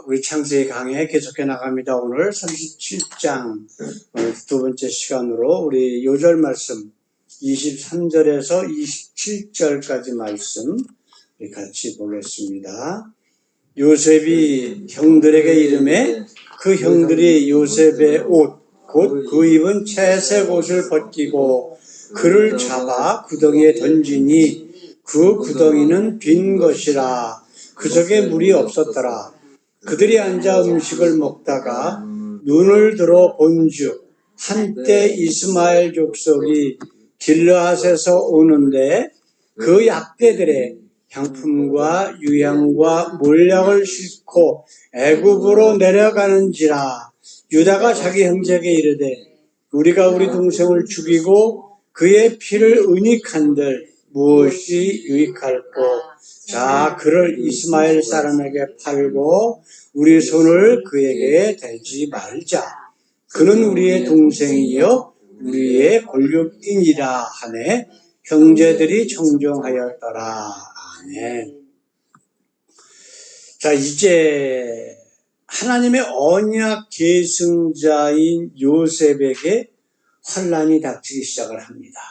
우리 창세기 강의 계속해 나갑니다. 오늘 37장 두 번째 시간으로 우리 요절 말씀 23절에서 27절까지 말씀 같이 보겠습니다. 요셉이 형들에게 이르매 그 형들이 요셉의 옷 곧 그 입은 채색 옷을 벗기고 그를 잡아 구덩이에 던지니 그 구덩이는 빈 것이라. 그 속에 물이 없었더라. 그들이 앉아 음식을 먹다가 눈을 들어 본즉 한때 이스마엘 족속이 길르앗에서 오는데 그 약대들의 향품과 유향과 몰약을 싣고 애굽으로 내려가는지라. 유다가 자기 형제에게 이르되 우리가 우리 동생을 죽이고 그의 피를 은닉한들 무엇이 유익할꼬. 자, 그를 이스마엘 사람에게 팔고 우리 손을 그에게 대지 말자. 그는 우리의 동생이요 우리의 권력인이라 하네. 형제들이 청종하였더라. 아멘. 자, 이제 하나님의 언약 계승자인 요셉에게 환난이 닥치기 시작을 합니다.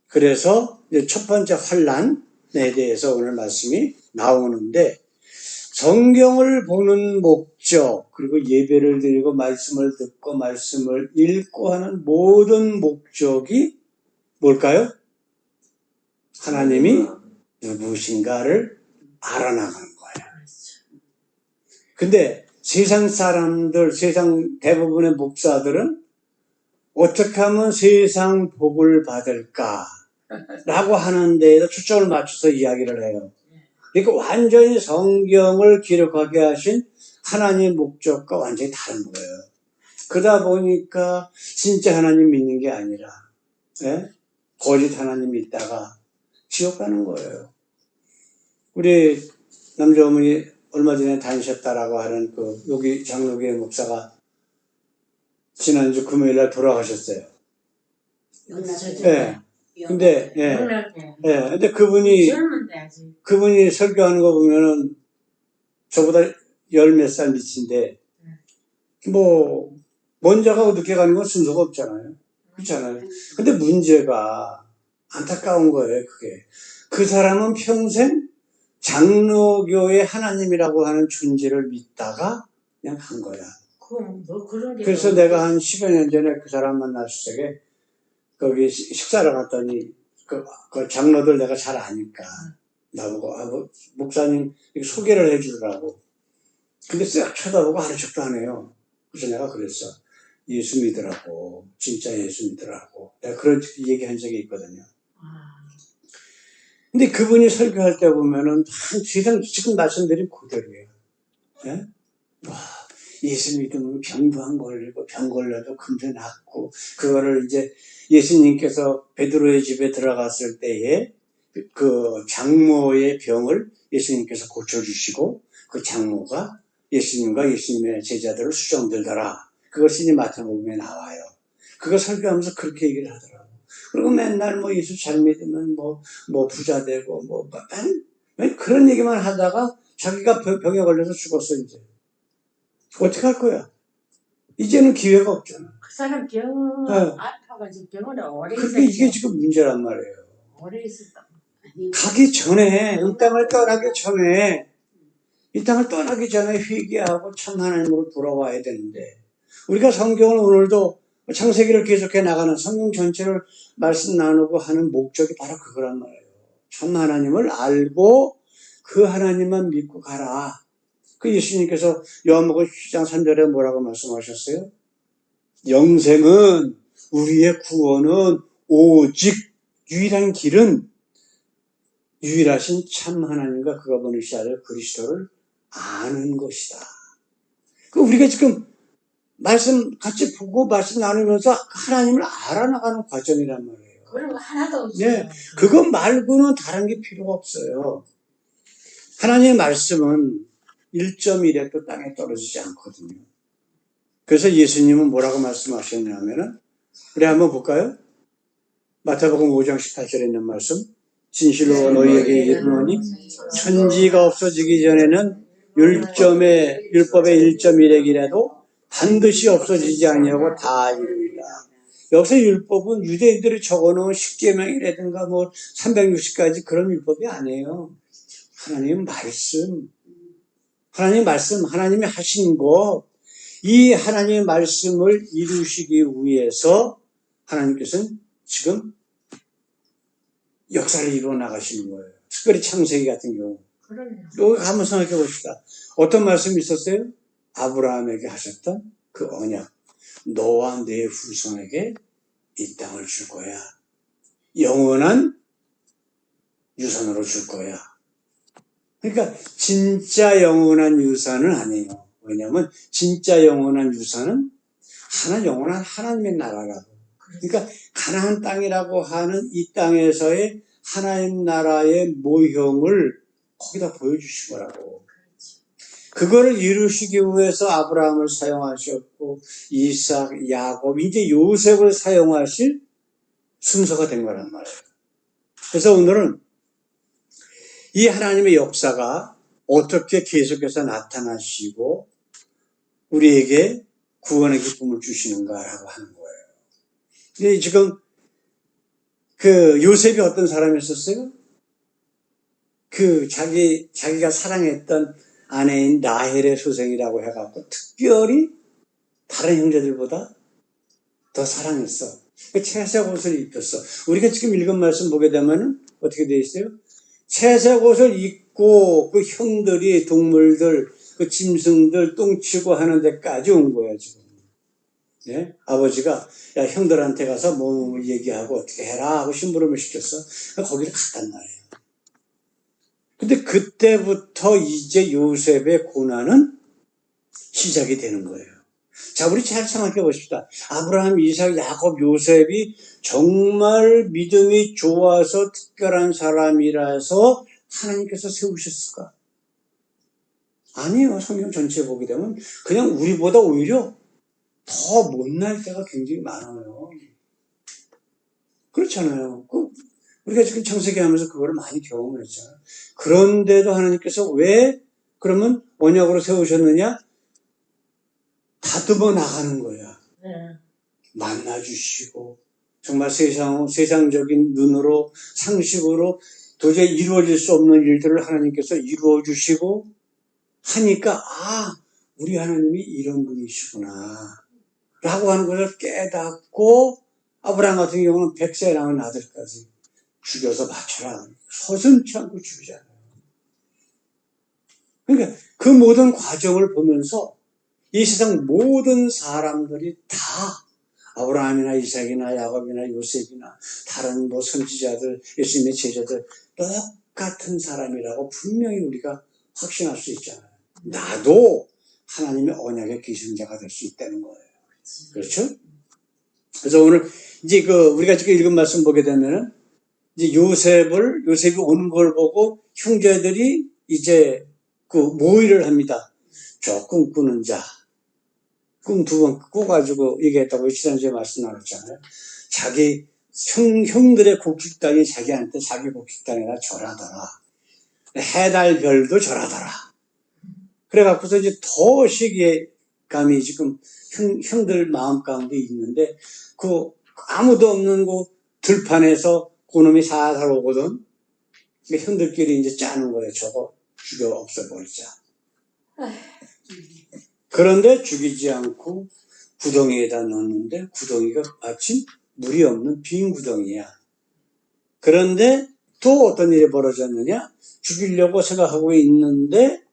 그래서 첫 번째 환난에 대해서 오늘 말씀이 나오는데, 성경을 보는 목적, 그리고 예배를 드리고 말씀을 듣고 말씀을 읽고 하는 모든 목적이 뭘까요? 하나님이 누구신가를 알아나가는 거예요. 근데 세상 사람들, 세상 대부분의 목사들은 어떻게 하면 세상 복을 받을까? 라고 하는 데에다 초점을 맞춰서 이야기를 해요. 그러니까 완전히 성경을 기록하게 하신 하나님의 목적과 완전히 다른 거예요. 그러다 보니까 진짜 하나님 믿는 게 아니라 거짓 하나님 믿다가 지옥 가는 거예요. 우리 남자 어머니 얼마 전에 다니셨다라고 하는 여기 장로교회 목사가 지난주 금요일날 돌아가셨어요. 네. 근데 그분이 설교하는 거 보면은 저보다 열 몇 살 밑인데, 먼저 가고 늦게 가는 건 순서가 없잖아요. 그렇잖아요. 근데 문제가 안타까운 거예요, 그게. 그 사람은 평생 장로교의 하나님이라고 하는 존재를 믿다가 그냥 간 거야. 그래서 내가 한 10여 년 전에 그 사람 만났을 적에 거기 식사를 갔더니 그 장로들 내가 잘 아니까 나보고 목사님 소개를 해주더라고. 근데 쓱 쳐다보고 아는 척도 안 해요. 그래서 내가 그랬어. 예수 믿으라고. 진짜 예수 믿으라고. 내가 그런 얘기한 적이 있거든요. 근데 그분이 설교할 때 보면은 세상 지금 말씀드린 그대로예요. 예? 예수 믿으면 병도 안 걸리고 병 걸려도 금세 낫고, 그거를 이제 예수님께서 베드로의 집에 들어갔을 때에 그 장모의 병을 예수님께서 고쳐주시고 그 장모가 예수님과 예수님의 제자들을 수종들더라. 그것이 마태복음에 나와요. 그거 설교하면서 그렇게 얘기를 하더라고. 그리고 맨날 예수 잘 믿으면 부자 되고 그런 얘기만 하다가 자기가 병에 걸려서 죽었어. 이제 어떻게 할 거야? 이제는 기회가 없잖아. 그 사람 아파가지고 병원에 오래 있었죠. 그게 이게 지금 문제란 말이에요. 오래 있었다. 가기 전에, 이 땅을 떠나기 전에, 이 땅을 떠나기 전에 회개하고 참 하나님으로 돌아와야 되는데, 우리가 성경을 오늘도 창세기를 계속해 나가는 성경 전체를 말씀 나누고 하는 목적이 바로 그거란 말이에요. 참 하나님을 알고 그 하나님만 믿고 가라. 그 예수님께서 요한복음 10장 3절에 뭐라고 말씀하셨어요? 영생은, 우리의 구원은 오직 유일한 길은 유일하신 참 하나님과 그가 보내신 아들 그리스도를 아는 것이다. 우리가 지금 말씀 같이 보고 말씀 나누면서 하나님을 알아나가는 과정이란 말이에요. 그런 거 하나도 없어요. 네, 그것 말고는 다른 게 필요가 없어요. 하나님의 말씀은 1.1핵도 땅에 떨어지지 않거든요. 그래서 예수님은 뭐라고 말씀하셨냐면은, 우리 한번 볼까요? 마태복음 5장 18절에 있는 말씀. 진실로 너희에게 이르노니 천지가 없어지기 전에는 율법의 1.1핵이라도 반드시 없어지지 아니하고 다 이루리라. 여기서 율법은 유대인들이 적어놓은 십계명이라든가 뭐 360가지 그런 율법이 아니에요. 하나님 말씀, 하나님이 하신 것, 이 하나님의 말씀을 이루시기 위해서 하나님께서는 지금 역사를 이루어 나가시는 거예요. 특별히 창세기 같은 경우. 그러네요. 여기 한번 생각해 봅시다. 어떤 말씀이 있었어요? 아브라함에게 하셨던 그 언약. 너와 내 후손에게 이 땅을 줄 거야. 영원한 유산으로 줄 거야. 그러니까 진짜 영원한 유산은 아니에요. 왜냐하면 진짜 영원한 유산은 영원한 하나님의 나라라고. 그러니까 가나안 땅이라고 하는 이 땅에서의 하나님 나라의 모형을 거기다 보여주신 거라고. 그거를 이루시기 위해서 아브라함을 사용하셨고 이삭, 야곱, 이제 요셉을 사용하실 순서가 된 거란 말이에요. 그래서 오늘은 이 하나님의 역사가 어떻게 계속해서 나타나시고 우리에게 구원의 기쁨을 주시는가라고 하는 거예요. 근데 지금 그 요셉이 어떤 사람이었어요? 자기가 사랑했던 아내인 라헬의 소생이라고 해갖고 특별히 다른 형제들보다 더 사랑했어. 채색 옷을 입혔어. 우리가 지금 읽은 말씀 보게 되면 어떻게 되어 있어요? 채색 옷을 입고 그 형들이 동물들, 그 짐승들 똥치고 하는 데까지 온 거야, 지금. 예? 아버지가, 야, 형들한테 가서 뭐 얘기하고 어떻게 해라 하고 심부름을 시켰어. 거기를 갔단 말이에요. 근데 그때부터 이제 요셉의 고난은 시작이 되는 거예요. 자, 우리 잘 생각해 봅시다. 아브라함, 이삭, 야곱, 요셉이 정말 믿음이 좋아서 특별한 사람이라서 하나님께서 세우셨을까? 아니에요. 성경 전체에 보게 되면 그냥 우리보다 오히려 더 못날 때가 굉장히 많아요. 그렇잖아요. 우리가 지금 창세기 하면서 그거를 많이 경험을 했잖아요. 그런데도 하나님께서 왜 그러면 언약으로 세우셨느냐? 다듬어 나가는 거야. 네. 만나주시고 정말 세상적인 눈으로 상식으로 도저히 이루어질 수 없는 일들을 하나님께서 이루어주시고 하니까 우리 하나님이 이런 분이시구나 라고 하는 것을 깨닫고 아브라함 같은 경우는 100세 낳은 아들까지 죽여서 바쳐라. 서슴지 않고 죽이잖아요. 그러니까 그 모든 과정을 보면서 이 세상 모든 사람들이 다 아브라함이나 이삭이나 야곱이나 요셉이나 다른 뭐 선지자들, 예수님의 제자들 똑같은 사람이라고 분명히 우리가 확신할 수 있잖아요. 나도 하나님의 언약의 기증자가 될 수 있다는 거예요. 그렇죠? 그래서 오늘 이제 우리가 지금 읽은 말씀 보게 되면은 이제 요셉이 오는 걸 보고 형제들이 이제 모의를 합니다. 꿈꾸는 자. 꿈 두 번 꿔가지고 얘기했다고 지난주에 말씀 나눴잖아요. 자기 형들의 곡식당이 자기한테 자기 곡식당에다 절하더라. 해달별도 절하더라. 그래갖고서 이제 더 시기감이 지금 형들 마음 가운데 있는데 아무도 없는 들판에서 그놈이 살살 오거든. 형들끼리 이제 짜는 거예요. 저거 죽여 없애버리자. 그런데 죽이지 않고 구덩이에다 넣었는데 구덩이가 마침 물이 없는 빈 구덩이야. 그런데 또 어떤 일이 벌어졌느냐? 죽이려고 생각하고 있는데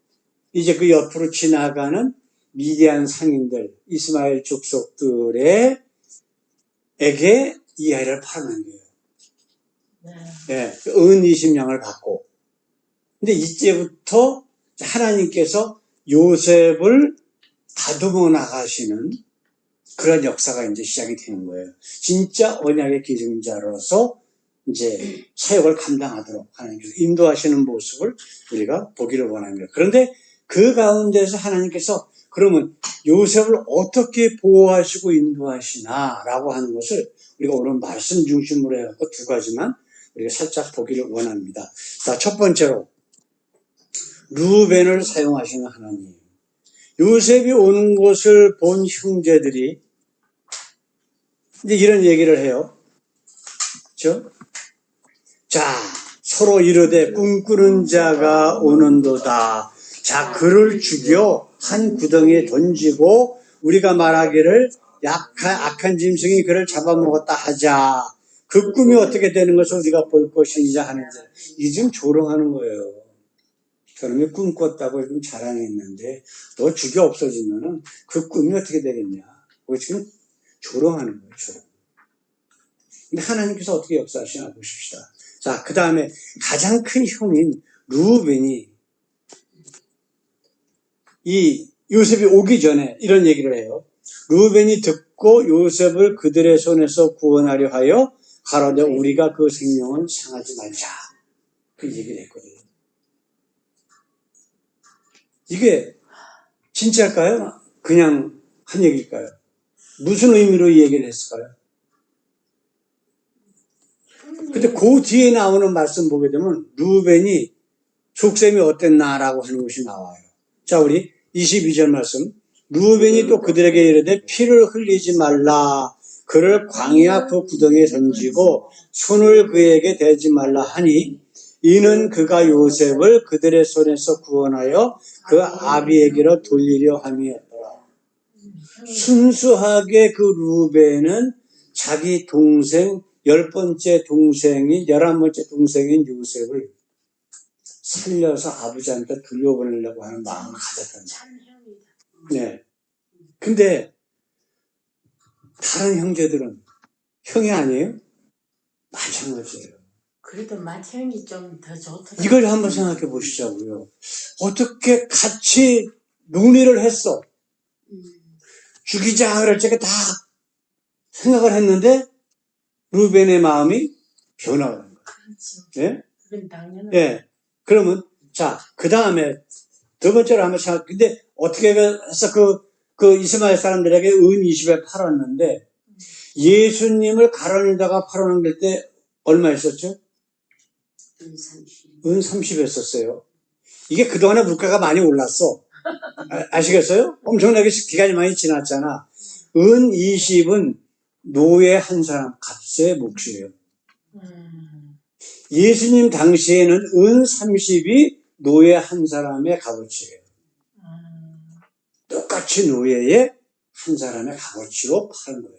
이제 그 옆으로 지나가는 미디안 상인들, 이스마엘 족속들에게 이 아이를 팔아넘겨요. 네, 은 20냥을 받고. 근데 이제부터 하나님께서 요셉을 다듬어 나가시는 그런 역사가 이제 시작이 되는 거예요. 진짜 언약의 기증자로서 이제 사역을 감당하도록 하나님께서 인도하시는 모습을 우리가 보기를 원합니다. 그런데 그 가운데서 하나님께서 그러면 요셉을 어떻게 보호하시고 인도하시나라고 하는 것을 우리가 오늘 말씀 중심으로 해갖고 두 가지만 우리가 살짝 보기를 원합니다. 자, 첫 번째로 루벤을 사용하시는 하나님. 요셉이 오는 것을 본 형제들이 이제 이런 얘기를 해요. 그렇죠? 자, 서로 이르되 꿈꾸는 자가 오는도다. 자, 그를 죽여 한 구덩이에 던지고 우리가 말하기를 악한 짐승이 그를 잡아먹었다 하자. 그 꿈이 어떻게 되는 것을 우리가 볼 것이냐 하는데 이 지금 조롱하는 거예요. 저놈이 꿈 꿨다고 지금 자랑했는데 너 죽여 없어지면은 그 꿈이 어떻게 되겠냐. 그거 지금 조롱하는 거예요. 조롱. 근데 하나님께서 어떻게 역사하시나 보십시다. 자, 그 다음에 가장 큰 형인 루벤이 이 요셉이 오기 전에 이런 얘기를 해요. 루벤이 듣고 요셉을 그들의 손에서 구원하려 하여 가로되 우리가 그 생명을 상하지 말자. 그 얘기를 했거든요. 이게 진짜일까요? 그냥 한 얘기일까요? 무슨 의미로 이 얘기를 했을까요? 근데 그 뒤에 나오는 말씀 보게 되면 루벤이 족셈이 어땠나라고 하는 것이 나와요. 자, 우리 22절 말씀. 루벤이 또 그들에게 이르되 피를 흘리지 말라. 그를 광야 그 구덩이에 던지고 손을 그에게 대지 말라 하니 이는 그가 요셉을 그들의 손에서 구원하여 그 아비에게로 돌리려 함이었더라. 순수하게 그 루벤은 자기 동생 10번째 동생인 11번째 동생인 요셉을 살려서 아버지한테 돌려보내려고 하는 마음을 가졌던 거예요. 네. 근데 다른 형제들은 형이 아니에요? 마찬가지예요. 그래도 맏형이 좀 더 좋더라고요. 이걸 한번 생각해 보시자고요. 어떻게 같이 논의를 했어. 죽이자 그럴 적에 다 생각을 했는데 루벤의 마음이 변화가 된 거예요. 그렇죠. 예? 그건 당연한. 예. 그러면 자, 그 다음에 두 번째로 한번 생각. 근데 어떻게 해서 그 이스마엘 사람들에게 은 20에 팔았는데 예수님을 가로닐다가 팔아넘길 때 얼마 했었죠? 은 30 했었어요. 이게 그동안에 물가가 많이 올랐어. 아시겠어요? 엄청나게 기간이 많이 지났잖아. 은 20은 노예 한 사람 값의 몫이에요. 예수님 당시에는 은 30이 노예 한 사람의 값어치예요. 똑같이 노예의 한 사람의 값어치로 파는 거예요.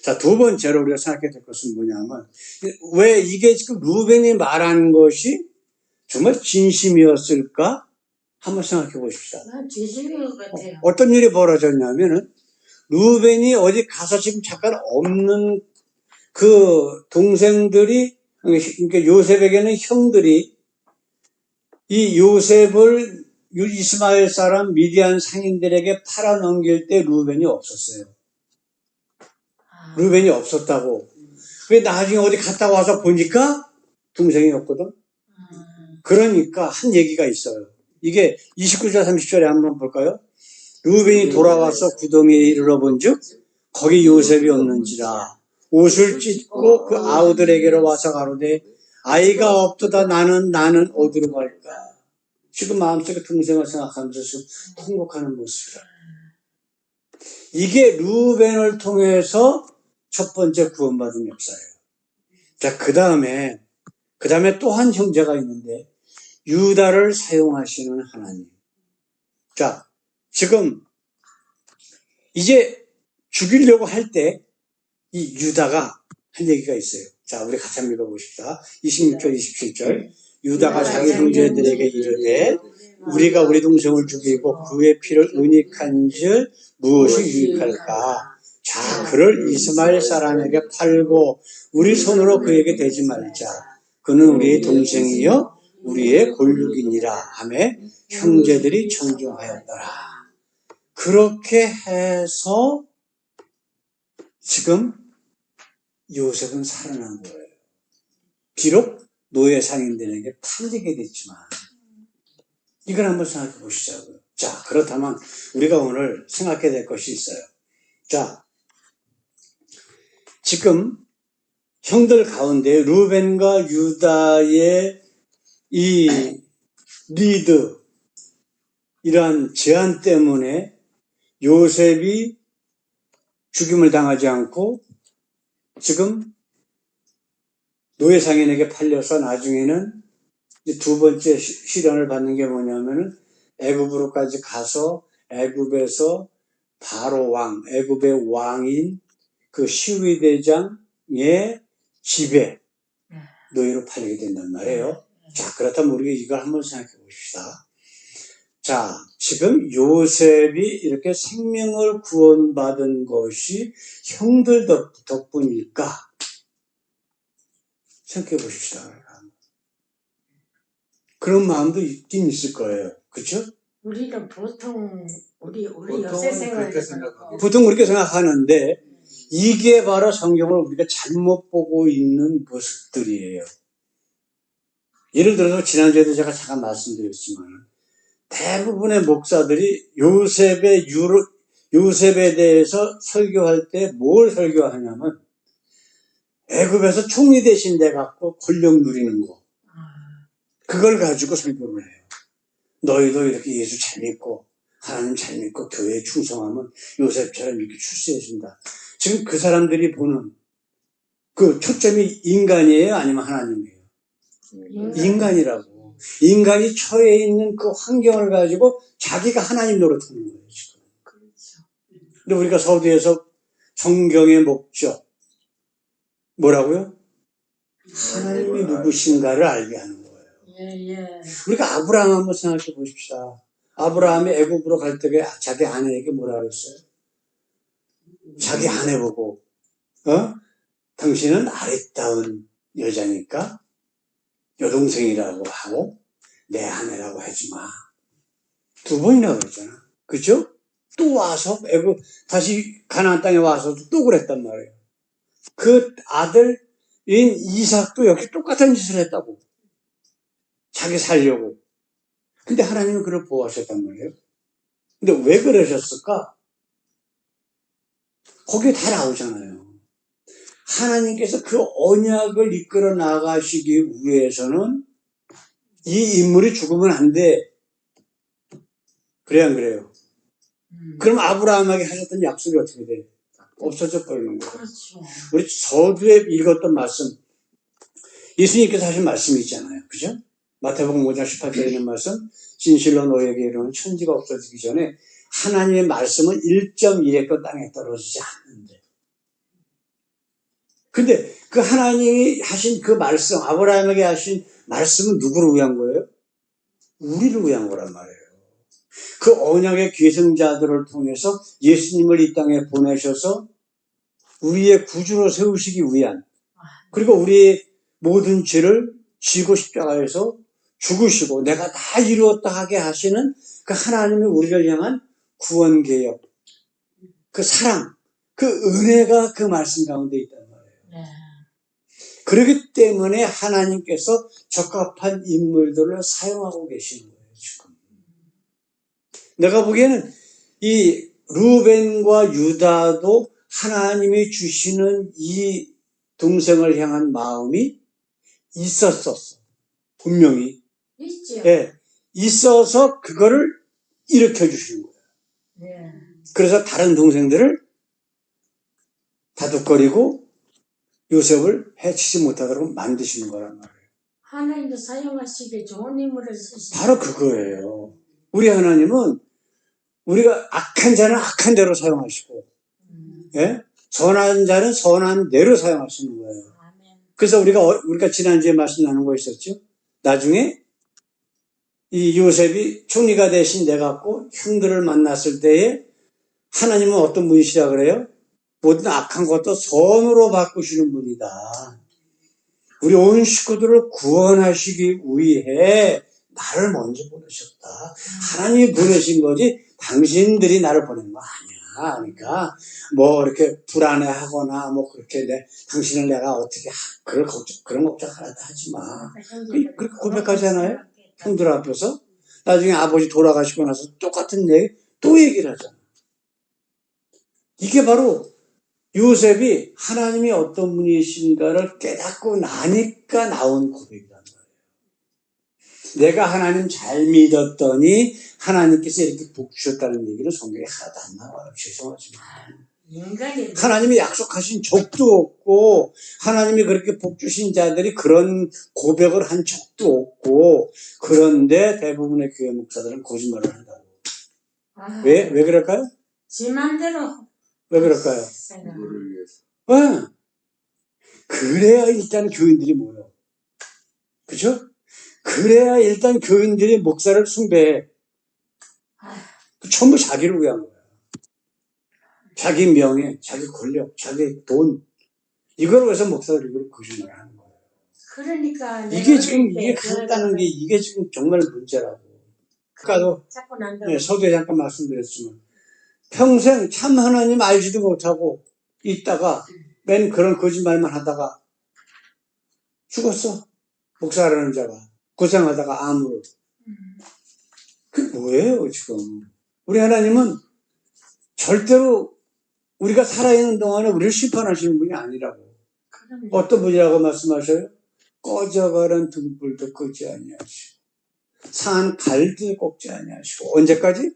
자, 두 번째로 우리가 생각해야 될 것은 뭐냐면 왜 이게 지금 루벤이 말한 것이 정말 진심이었을까? 한번 생각해 보십시다. 난 진심인 것 같아요. 어떤 일이 벌어졌냐면은 루벤이 어디 가서 지금 잠깐 없는 그 동생들이, 그러니까 요셉에게는 형들이 이 요셉을 이스마엘 사람 미디안 상인들에게 팔아넘길 때 루벤이 없었어요. 루벤이 없었다고. 왜 나중에 어디 갔다 와서 보니까 동생이 없거든. 그러니까 한 얘기가 있어요. 이게 29절 30절에 한번 볼까요? 루벤이 돌아와서 구덩이에 이르러 본즉 거기 요셉이 없는지라. 옷을 찢고 그 아우들에게로 와서 가로되 아이가 없도다. 나는 어디로 갈까? 지금 마음속에 동생을 생각하면서 지금 통곡하는 모습이라. 이게 루벤을 통해서 첫 번째 구원받은 역사예요. 자, 그 다음에 또 한 형제가 있는데 유다를 사용하시는 하나님. 자, 지금 이제 죽이려고 할 때 이 유다가 한 얘기가 있어요. 자, 우리 같이 한번 읽어봅시다. 26절, 27절. 유다가 자기 형제들에게 이르되 우리가 우리 동생을 죽이고 그의 피를 은닉한즉 무엇이 유익할까? 자, 그를 이스마엘 사람에게 팔고 우리 손으로 그에게 대지 말자. 그는 우리의 동생이요 우리의 골육이니라 하며 형제들이 청종하였더라. 그렇게 해서 지금 요셉은 살아난 거예요. 비록 노예 상인들에게 팔리게 됐지만 이걸 한번 생각해 보시자고요. 자, 그렇다면 우리가 오늘 생각해야 될 것이 있어요. 자, 지금 형들 가운데 루벤과 유다의 이 리드, 이러한 제한 때문에 요셉이 죽임을 당하지 않고 지금 노예상인에게 팔려서 나중에는 두 번째 시련을 받는 게 뭐냐면은 애굽으로까지 가서 애굽에서 바로 왕, 애굽의 왕인 그 시위대장의 집에 노예로 팔리게 된단 말이에요. 자, 그렇다면 우리가 이걸 한번 생각해 봅시다. 자, 지금 요셉이 이렇게 생명을 구원받은 것이 형들 덕분일까? 생각해 보십시다. 그런 마음도 있긴 있을 거예요. 그렇죠? 우리는 보통 우리 보통은 요새 그렇게 생활에서 생각하고 보통 그렇게 생각하는데 이게 바로 성경을 우리가 잘못 보고 있는 모습들이에요. 예를 들어서 지난주에도 제가 잠깐 말씀드렸지만 대부분의 목사들이 요셉에 대해서 설교할 때 뭘 설교하냐면 애굽에서 총리 대신 돼갖고 권력 누리는 거, 그걸 가지고 설교를 해요. 너희도 이렇게 예수 잘 믿고 하나님 잘 믿고 교회에 충성하면 요셉처럼 이렇게 출세해준다. 지금 그 사람들이 보는 그 초점이 인간이에요? 아니면 하나님이에요? 인간이라고. 인간이 처해 있는 그 환경을 가지고 자기가 하나님 노릇하는 거예요, 지금. 그렇죠. 근데 우리가 서두에서 성경의 목적, 뭐라고요? 하나님이 누구신가를 알게 하는 거예요. 예. 우리가 아브라함 한번 생각해 보십시다. 아브라함이 애굽으로 갈 때 자기 아내에게 뭐라 그랬어요? 자기 아내 보고, 당신은 아리따운 여자니까 여동생이라고 하고 내 아내라고 하지 마. 두 번이나 그랬잖아. 그죠? 또 와서 애굽 다시 가나안 땅에 와서도 또 그랬단 말이에요. 그 아들인 이삭도 역시 똑같은 짓을 했다고. 자기 살려고. 근데 하나님은 그를 보호하셨단 말이에요. 근데 왜 그러셨을까? 거기에 다 나오잖아요. 하나님께서 그 언약을 이끌어 나가시기 위해서는 이 인물이 죽으면 안 돼. 그래 안 그래요? 그럼 아브라함에게 하셨던 약속이 어떻게 돼요? 없어져 버리는 거예요. 그렇죠. 우리 서두에 읽었던 말씀, 예수님께서 하신 말씀이 있잖아요. 그죠? 마태복음 5장 18절에 있는 말씀, 진실로 너에게 이르는 천지가 없어지기 전에 하나님의 말씀은 1.1획도 땅에 떨어지지 않는데. 근데 그 하나님이 하신 그 말씀, 아브라함에게 하신 말씀은 누구를 위한 거예요? 우리를 위한 거란 말이에요. 그 언약의 계승자들을 통해서 예수님을 이 땅에 보내셔서 우리의 구주로 세우시기 위한, 그리고 우리의 모든 죄를 지고 십자가에서 죽으시고 내가 다 이루었다 하게 하시는 그 하나님의 우리를 향한 구원 개혁, 그 사랑, 그 은혜가 그 말씀 가운데 있단 말이에요. 네. 그렇기 때문에 하나님께서 적합한 인물들을 사용하고 계시는 거예요, 지금. 내가 보기에는 이 루벤과 유다도 하나님이 주시는 이 동생을 향한 마음이 있었었어. 분명히. 있죠. 예, 있어서 그거를 일으켜 주시는 거예요. 네. 그래서 다른 동생들을 다독거리고 요셉을 해치지 못하도록 만드시는 거란 말이에요. 하나님도 사용하시기 좋은 인물을 쓰시죠. 바로 그거예요. 우리 하나님은 우리가 악한 자는 악한 대로 사용하시고, 예? 선한 자는 선한 대로 사용하시는 거예요. 아멘. 그래서 우리가 지난주에 말씀 나눈 거 있었죠? 나중에 이 요셉이 총리가 대신 돼갖고 형들을 만났을 때에 하나님은 어떤 분이시라 그래요? 모든 악한 것도 선으로 바꾸시는 분이다. 우리 온 식구들을 구원하시기 위해 나를 먼저 보내셨다. 하나님이 보내신 거지 당신들이 나를 보낸 거 아니야. 그러니까 뭐 이렇게 불안해하거나 뭐 그렇게 당신을 내가 어떻게 그런 걱정 하나도 하지 마. 그렇게 고백하잖아요. 형들 앞에서. 나중에 아버지 돌아가시고 나서 똑같은 얘기 또 얘기를 하잖아. 이게 바로 요셉이 하나님이 어떤 분이신가를 깨닫고 나니까 나온 고백이란 말이에요. 내가 하나님 잘 믿었더니 하나님께서 이렇게 복 주셨다는 얘기는 성경에 하나도 안 나와요. 죄송하지만. 인간이 하나님이 약속하신 적도 없고 하나님이 그렇게 복 주신 자들이 그런 고백을 한 적도 없고 그런데 대부분의 교회 목사들은 거짓말을 한다고. 왜 그럴까요? 지 맘대로 왜 그럴까요? 생각. 누구를 위해서. 네. 그래야 일단 교인들이 모여. 그죠? 그래야 일단 교인들이 목사를 숭배해. 전부 자기를 위한 거야. 자기 명예, 자기 권력, 자기 돈. 이걸 위해서 목사들이 이걸 거짓말을 하는 거예요. 그러니까 이게 지금, 이게 간단한 게, 이게 지금 정말 문제라고. 아까도 자꾸 난다고. 네, 서두에 잠깐 말씀드렸지만, 평생 참 하나님 알지도 못하고 있다가, 맨 그런 거짓말만 하다가 죽었어. 목사라는 자가. 고생하다가 암으로. 그게 뭐예요, 지금. 우리 하나님은 절대로 우리가 살아있는 동안에 우리를 심판하시는 분이 아니라고. 그럼요. 어떤 분이라고 말씀하셔요? 꺼져가는 등불도 끄지 아니하시고 산 갈도 꺾지 아니하시고 언제까지?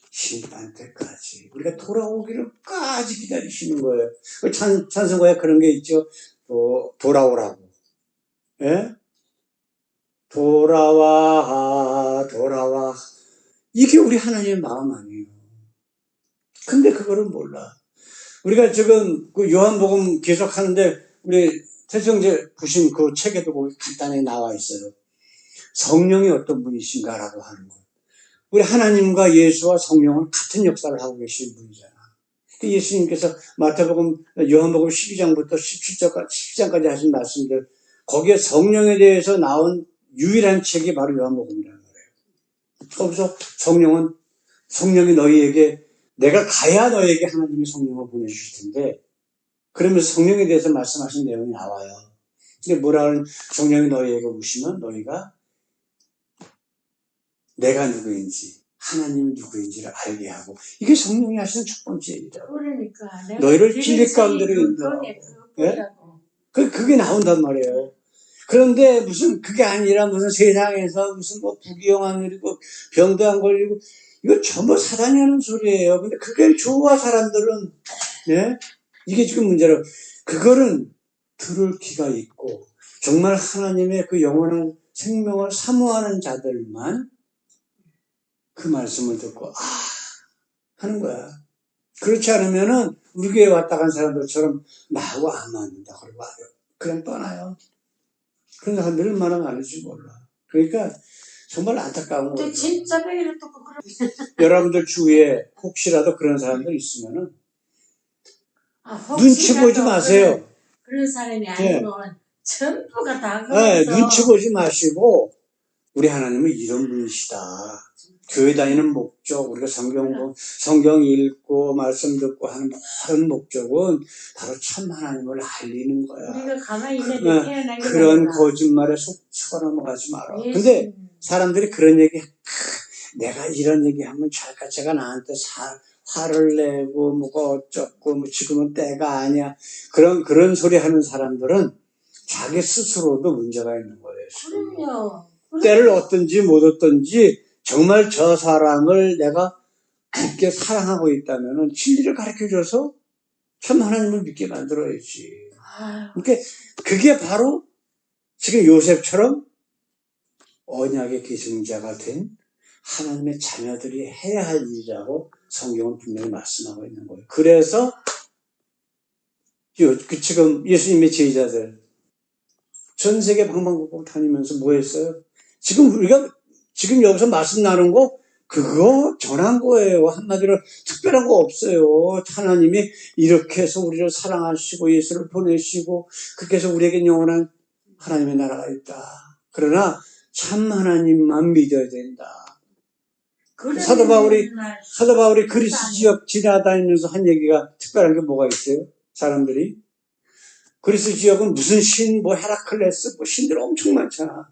심판 때까지. 우리가 돌아오기를까지 기다리시는 거예요. 찬송가에 그런 게 있죠. 돌아오라고. 예? 돌아와. 이게 우리 하나님의 마음 아니에요. 근데 그거를 몰라. 우리가 지금 그 요한복음 계속 하는데 우리 태정제 부신 그 책에도 거기 간단히 나와 있어요. 성령이 어떤 분이신가라고 하는 거. 우리 하나님과 예수와 성령은 같은 역사를 하고 계신 분이잖아. 예수님께서 마태복음, 요한복음 12장부터 17장까지 하신 말씀들, 거기에 성령에 대해서 나온 유일한 책이 바로 요한복음이라는 거예요. 거기서 성령이 너희에게 내가 가야 너에게 하나님이 성령을 보내주실 텐데 그러면서 성령에 대해서 말씀하신 내용이 나와요. 근데 뭐라는 성령이 너희에게 오시면 너희가 내가 누구인지 하나님이 누구인지를 알게 하고 이게 성령이 하시는 첫 번째 일이다. 그러니까 너희를 진리 가운데로 인도하고 그게 나온단 말이에요. 그런데 그게 아니라 무슨 세상에서 무슨 부귀영화 누리고 병도 안 걸리고 이거 전부 사단이 하는 소리예요. 근데 그게 좋아 사람들은. 네? 이게 지금 문제로 그거는 들을 귀가 있고 정말 하나님의 그 영원한 생명을 사모하는 자들만 그 말씀을 듣고 하는 거야. 그렇지 않으면은 우리 교회 왔다 간 사람들처럼 나하고 안 맞는다 그러고 그냥 떠나요. 그런 사람들이 얼마나 많은지 몰라. 그러니까 정말 안타까운 거예요. 진짜 왜 이렇게 또 그런 여러분들 주위에 혹시라도 그런 사람들 있으면은 눈치 보지 마세요. 그런 사람이 아니면 전부가 다 네, 그래서 눈치 보지 마시고 우리 하나님은 이런 분이시다. 교회 다니는 목적, 우리가 성경 읽고 말씀 듣고 하는 모든 목적은 바로 참 하나님을 알리는 거야. 우리가 가만히 있는데 태어난 게 그런 아니라. 거짓말에 속 치고 넘어가지 마라. 근데 사람들이 그런 얘기, 내가 이런 얘기하면 제가 나한테 화를 내고 뭐가 어쩌고 지금은 때가 아니야. 그런 소리 하는 사람들은 자기 스스로도 문제가 있는 거예요. 그럼요. 때를 얻든지 못 얻든지 정말 저 사람을 내가 깊게 사랑하고 있다면은 진리를 가르쳐줘서 참 하나님을 믿게 만들어야지. 그러니까 그게 바로 지금 요셉처럼 언약의 계승자가 된 하나님의 자녀들이 해야 할 일이라고 성경은 분명히 말씀하고 있는 거예요. 그래서 지금 예수님의 제자들 전 세계 방방곡곡 다니면서 뭐 했어요? 지금 여기서 말씀 나눈 거 그거 전한 거예요. 한마디로 특별한 거 없어요. 하나님이 이렇게 해서 우리를 사랑하시고 예수를 보내시고 그렇게 해서 우리에게 영원한 하나님의 나라가 있다. 그러나 참 하나님만 믿어야 된다. 사도 바울이 그리스 지역 지나다니면서 한 얘기가 특별한 게 뭐가 있어요? 사람들이 그리스 지역은 무슨 헤라클레스 신들 엄청 많잖아.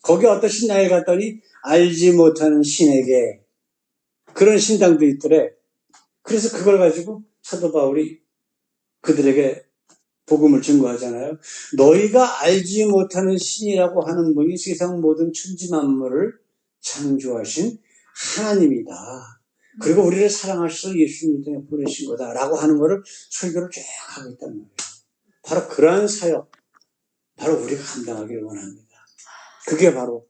거기 어떤 신당에 갔더니 알지 못하는 신에게 그런 신당도 있더래. 그래서 그걸 가지고 사도 바울이 그들에게 복음을 증거하잖아요. 너희가 알지 못하는 신이라고 하는 분이 세상 모든 천지 만물을 창조하신 하나님이다. 그리고 우리를 사랑하셔서 예수님을 통해 보내신 거다라고 하는 것을 설교를 쭉 하고 있단 말이에요. 바로 그러한 사역, 바로 우리가 감당하기를 원합니다. 그게 바로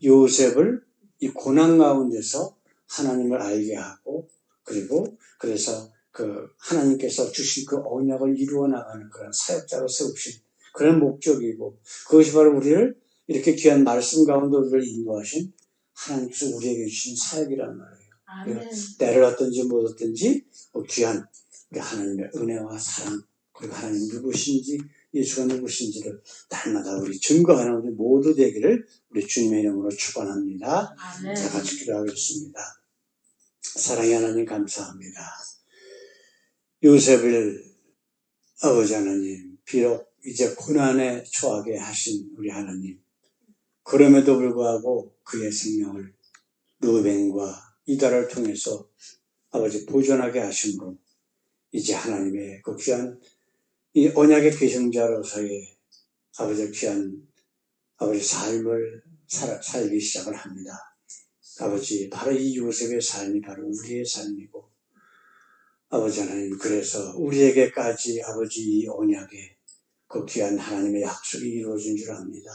요셉을 이 고난 가운데서 하나님을 알게 하고, 그리고 그래서 그 하나님께서 주신 그 언약을 이루어 나가는 그런 사역자로 세우신 그런 목적이고, 그것이 바로 우리를 이렇게 귀한 말씀 가운데 우리를 인도하신 하나님께서 우리에게 주신 사역이란 말이에요. 아멘. 때를 얻든지 못 얻든지 귀한 우리 하나님의 은혜와 사랑, 그리고 하나님 누구신지, 예수가 누구신지를 날마다 우리 증거하는 우리 모두 되기를 우리 주님의 이름으로 축원합니다. 아멘. 자, 같이 기도하겠습니다. 사랑의 하나님 감사합니다. 요셉을 아버지 하나님, 비록 이제 고난에 처하게 하신 우리 하나님, 그럼에도 불구하고 그의 생명을 르벤과 이다를 통해서 아버지 보존하게 하심으로 이제 하나님의 그 귀한 이 언약의 계승자로서의 아버지 귀한 아버지 삶을 살기 시작을 합니다. 아버지, 바로 이 요셉의 삶이 바로 우리의 삶이고, 아버지 하나님, 그래서 우리에게까지 아버지 이 언약의 그 귀한 하나님의 약속이 이루어진 줄 압니다.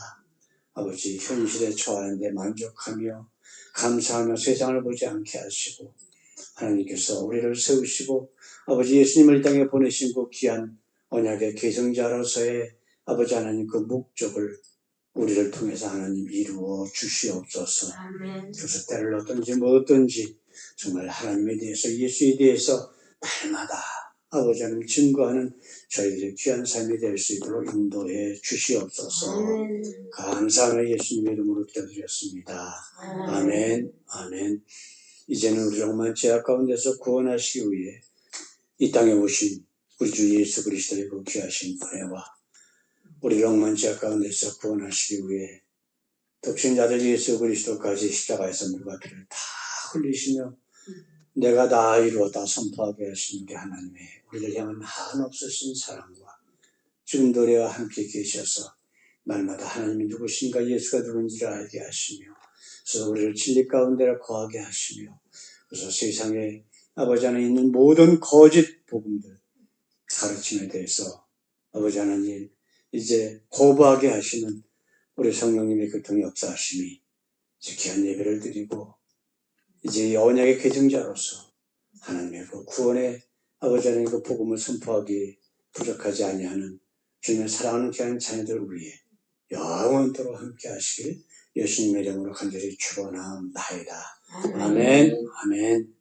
아버지, 현실에 처하는데 만족하며 감사하며 세상을 보지 않게 하시고, 하나님께서 우리를 세우시고 아버지 예수님을 이 땅에 보내신 그 귀한 언약의 계승자로서의 아버지 하나님 그 목적을 우리를 통해서 하나님 이루어 주시옵소서. 아멘. 그래서 때를 얻든지 못 얻든지 정말 하나님에 대해서, 예수에 대해서 날마다 아버지 하나님 증거하는 저희들의 귀한 삶이 될 수 있도록 인도해 주시옵소서. 아멘. 감사하며 예수님의 이름으로 기도드렸습니다. 아멘. 아멘. 이제는 우리 정말 죄악 가운데서 구원하시기 위해 이 땅에 오신 우리 주 예수 그리스도의 그 귀하신 은혜와 우리 영만 죄악 가운데서 구원하시기 위해 독생자들 예수 그리스도까지 십자가에서 물과 피를 다 흘리시며 내가 다 이루었다 선포하게 하시는 게 하나님의 우리를 향한 한없으신 사랑과 지금도 우리와 함께 계셔서 날마다 하나님이 누구신가 예수가 누군지를 알게 하시며 그래서 우리를 진리 가운데로 거하게 하시며 그래서 세상에 아버지 안에 있는 모든 거짓 복음들 가르침에 대해서 아버지 하나님 이제 거부하게 하시는 우리 성령님의 교통의 역사하심이 이제 귀한 예배를 드리고 이제 이 언약의 계승자로서 하나님의 그 구원의 아버지 하나님의 그 복음을 선포하기 부족하지 아니하는 주님의 사랑하는 귀한 자녀들 위해 영원토록 함께 하시길 예수님의 이름으로 간절히 축원하옵나이다. 아멘. 아멘.